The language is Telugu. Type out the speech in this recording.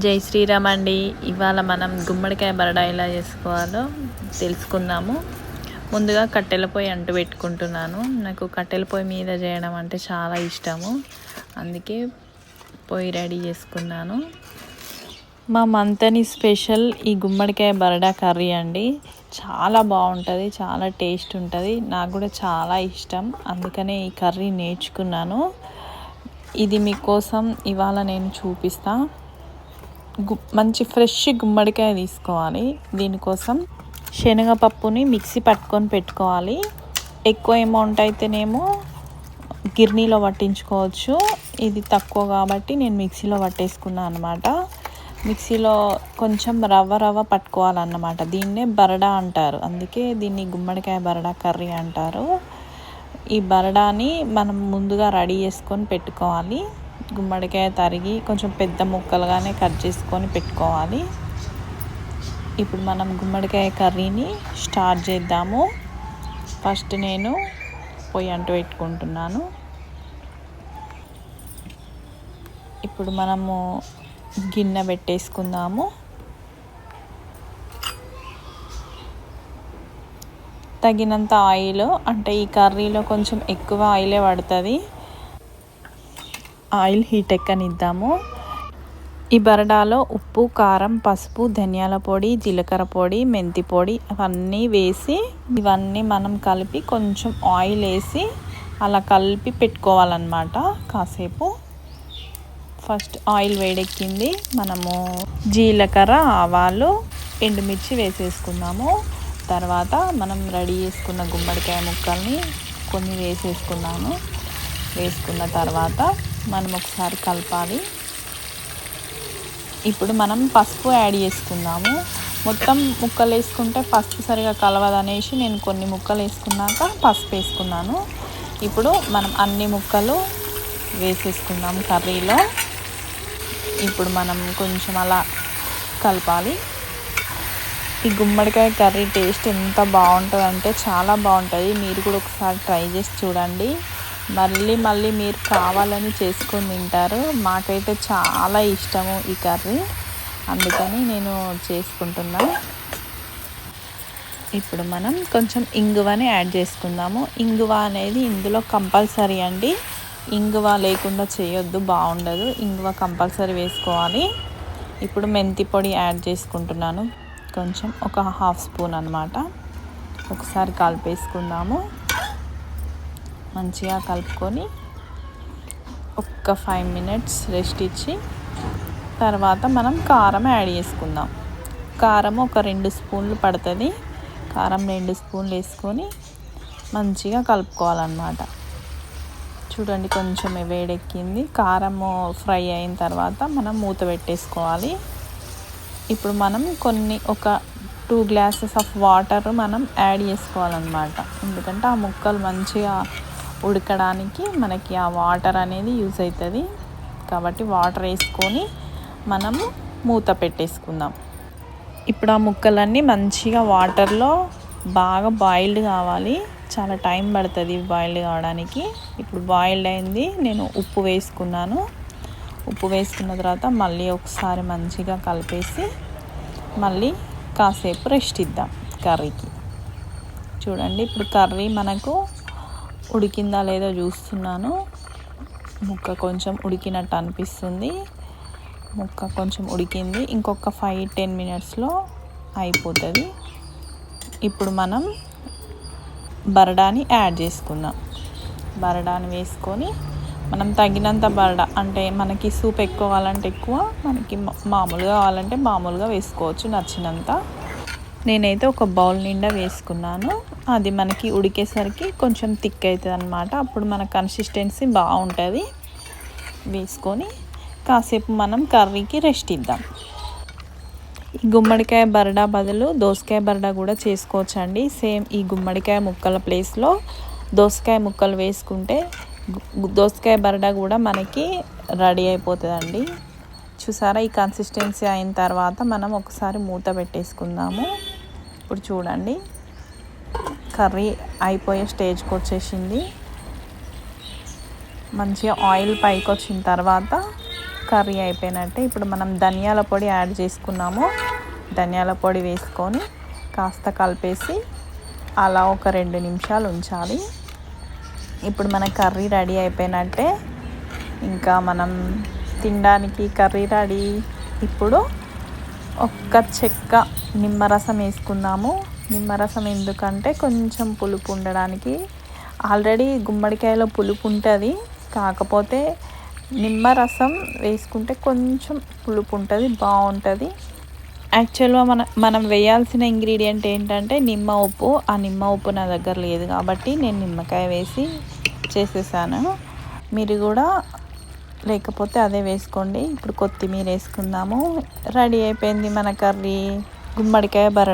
జై శ్రీరామ్ అండి. ఇవాళ మనం గుమ్మడికాయ బరడా ఎలా చేసుకోవాలో తెలుసుకుందాము. ముందుగా కట్టెల పొయ్యి అంటు పెట్టుకుంటున్నాను. నాకు కట్టెల పొయ్యి మీద చేయడం అంటే చాలా ఇష్టము, అందుకే పొయ్యి రెడీ చేసుకున్నాను. మా మంతని స్పెషల్ ఈ గుమ్మడికాయ బరడా కర్రీ అండి. చాలా బాగుంటుంది, చాలా టేస్ట్ ఉంటుంది. నాకు కూడా చాలా ఇష్టం, అందుకనే ఈ కర్రీ నేర్చుకున్నాను. ఇది మీకోసం ఇవాళ నేను చూపిస్తాను. మంచి ఫ్రెష్ గుమ్మడికాయ తీసుకోవాలి. దీనికోసం శనగపప్పుని మిక్సీ పట్టుకొని పెట్టుకోవాలి. ఎక్కువ అమౌంట్ అయితేనేమో గిర్నీలో పట్టించుకోవచ్చు, ఇది తక్కువ కాబట్టి నేను మిక్సీలో పట్టేసుకున్నాను అనమాట. మిక్సీలో కొంచెం రవ్వ పట్టుకోవాలన్నమాట. దీన్నే బరడా అంటారు, అందుకే దీన్ని గుమ్మడికాయ బరడా కర్రీ అంటారు. ఈ బరడాని మనం ముందుగా రెడీ చేసుకొని పెట్టుకోవాలి. గుమ్మడికాయ తరిగి కొంచెం పెద్ద ముక్కలుగానే కట్ చేసుకొని పెట్టుకోవాలి. ఇప్పుడు మనం గుమ్మడికాయ కర్రీని స్టార్ట్ చేద్దాము. ఫస్ట్ నేను పొయ్యి అంటు పెట్టుకుంటున్నాను. ఇప్పుడు మనము గిన్నె పెట్టేసుకుందాము. తగినంత ఆయిల్, అంటే ఈ కర్రీలో కొంచెం ఎక్కువ ఆయిలే పడుతుంది. ఆయిల్ హీట్ ఎక్కనిద్దాము. ఈ బరడాలో ఉప్పు, కారం, పసుపు, ధనియాల పొడి, జీలకర్ర పొడి, మెంతి పొడి అవన్నీ వేసి ఇవన్నీ మనం కలిపి కొంచెం ఆయిల్ వేసి అలా కలిపి పెట్టుకోవాలన్నమాట కాసేపు. ఫస్ట్ ఆయిల్ వేడెక్కింది, మనము జీలకర్ర, ఆవాలు, ఎండుమిర్చి వేసేసుకుందాము. తర్వాత మనం రెడీ చేసుకున్న గుమ్మడికాయ ముక్కల్ని కొన్ని వేసేసుకున్నాను. వేసుకున్న తర్వాత మనం ఒకసారి కలపాలి. ఇప్పుడు మనం పసుపు యాడ్ చేసుకుందాము. మొత్తం ముక్కలు వేసుకుంటే పసుపు సరిగా కలవదనేసి నేను కొన్ని ముక్కలు వేసుకున్నాక పసుపు వేసుకున్నాను. ఇప్పుడు మనం అన్ని ముక్కలు వేసేసుకుందాం కర్రీలో. ఇప్పుడు మనం కొంచెం అలా కలపాలి. ఈ గుమ్మడికాయ కర్రీ టేస్ట్ ఎంత బాగుంటుంది అంటే చాలా బాగుంటుంది. మీరు కూడా ఒకసారి ట్రై చేసి చూడండి. మళ్ళీ మీరు కావాలని చేసుకొని తింటారు. మాకైతే చాలా ఇష్టము ఈ కర్రీ, అందుకని నేను చేసుకుంటున్నా. ఇప్పుడు మనం కొంచెం ఇంగువని యాడ్ చేసుకుందాము. ఇంగువ అనేది ఇందులో కంపల్సరీ అండి. ఇంగువ లేకుండా చేయొద్దు, బాగుండదు. ఇంగువ కంపల్సరీ వేసుకోవాలి. ఇప్పుడు మెంతి పొడి యాడ్ చేసుకుంటున్నాను, కొంచెం ఒక 1/2 స్పూన్ అన్నమాట. ఒకసారి కలిపేసుకుందాము. మంచిగా కలుపుకొని ఒక 5 మినిట్స్ రెస్ట్ ఇచ్చి తర్వాత మనం కారం యాడ్ చేసుకుందాం. కారం ఒక 2 స్పూన్లు పడుతుంది. కారం 2 స్పూన్లు వేసుకొని మంచిగా కలుపుకోవాలన్నమాట. చూడండి, కొంచెం వేడెక్కింది. కారము ఫ్రై అయిన తర్వాత మనం మూత పెట్టేసుకోవాలి. ఇప్పుడు మనం ఒక 2 గ్లాసెస్ ఆఫ్ వాటర్ మనం యాడ్ చేసుకోవాలన్నమాట. ఎందుకంటే ఆ ముక్కలు మంచిగా ఉడకడానికి మనకి ఆ వాటర్ అనేది యూజ్ అవుతుంది. కాబట్టి వాటర్ వేసుకొని మనము మూత పెట్టేసుకుందాం. ఇప్పుడు ఆ ముక్కలన్నీ మంచిగా వాటర్లో బాగా బాయిల్డ్ కావాలి. చాలా టైం పడుతుంది బాయిల్డ్ కావడానికి. ఇప్పుడు బాయిల్డ్ అయింది. నేను ఉప్పు వేసుకున్నాను. ఉప్పు వేసుకున్న తర్వాత మళ్ళీ ఒకసారి మంచిగా కలిపేసి మళ్ళీ కాసేపు రెస్ట్ ఇద్దాం కర్రీకి. చూడండి, ఇప్పుడు కర్రీ మనకు ఉడికిందా లేదో చూస్తున్నాను. ముక్క కొంచెం ఉడికినట్టు అనిపిస్తుంది. ముక్క కొంచెం ఉడికింది. ఇంకొక 5-10 మినిట్స్లో అయిపోతుంది. ఇప్పుడు మనం బరడాని యాడ్ చేసుకుందాం. బరడాని వేసుకొని మనం తగినంత బరడా, అంటే మనకి సూప్ ఎక్కువ కావాలంటే ఎక్కువ, మనకి మామూలుగా కావాలంటే మామూలుగా వేసుకోవచ్చు నచ్చినంత. నేనైతే ఒక బౌల్ నిండా వేసుకున్నాను. అది మనకి ఉడికేసరికి కొంచెం థిక్ అవుతుంది అన్నమాట. అప్పుడు మన కన్సిస్టెన్సీ బాగుంటుంది. వేసుకొని కాసేపు మనం కర్రీకి రెస్ట్ ఇద్దాం. ఈ గుమ్మడికాయ బరడా బదులు దోసకాయ బరడా కూడా చేసుకోవచ్చు అండి. సేమ్ ఈ గుమ్మడికాయ ముక్కల ప్లేస్లో దోసకాయ ముక్కలు వేసుకుంటే దోసకాయ బరడా కూడా మనకి రెడీ అయిపోతుందండి. చూసారా, ఈ కన్సిస్టెన్సీ అయిన తర్వాత మనం ఒకసారి మూత పెట్టేసుకుందాము. ఇప్పుడు చూడండి, కర్రీ అయిపోయే స్టేజ్కి వచ్చేసింది. మంచిగా ఆయిల్ పైకి వచ్చిన తర్వాత కర్రీ అయిపోయినట్టే. ఇప్పుడు మనం ధనియాల పొడి యాడ్ చేసుకున్నాము. ధనియాల పొడి వేసుకొని కాస్త కలిపేసి అలా ఒక 2 నిమిషాలు ఉంచాలి. ఇప్పుడు మన కర్రీ రెడీ అయిపోయినట్టే. ఇంకా మనం తినడానికి కర్రీ రెడీ. ఇప్పుడు ఒక్క చెక్క నిమ్మరసం వేసుకుందాము. నిమ్మరసం ఎందుకంటే కొంచెం పులుపు ఉండడానికి. ఆల్రెడీ గుమ్మడికాయలో పులుపు ఉంటుంది, కాకపోతే నిమ్మరసం వేసుకుంటే కొంచెం పులుపు ఉంటుంది, బాగుంటుంది. యాక్చువల్గా మనం వేయాల్సిన ఇంగ్రీడియంట్ ఏంటంటే నిమ్మ ఉప్పు. ఆ నిమ్మ ఉప్పు నా దగ్గర లేదు కాబట్టి నేను నిమ్మకాయ వేసి చేసేసాను. మీరు కూడా లేకపోతే అదే వేసుకోండి. ఇప్పుడు కొత్తిమీర వేసుకుందాము. రెడీ అయిపోయింది మన కర్రీ, గుమ్మడికాయ బర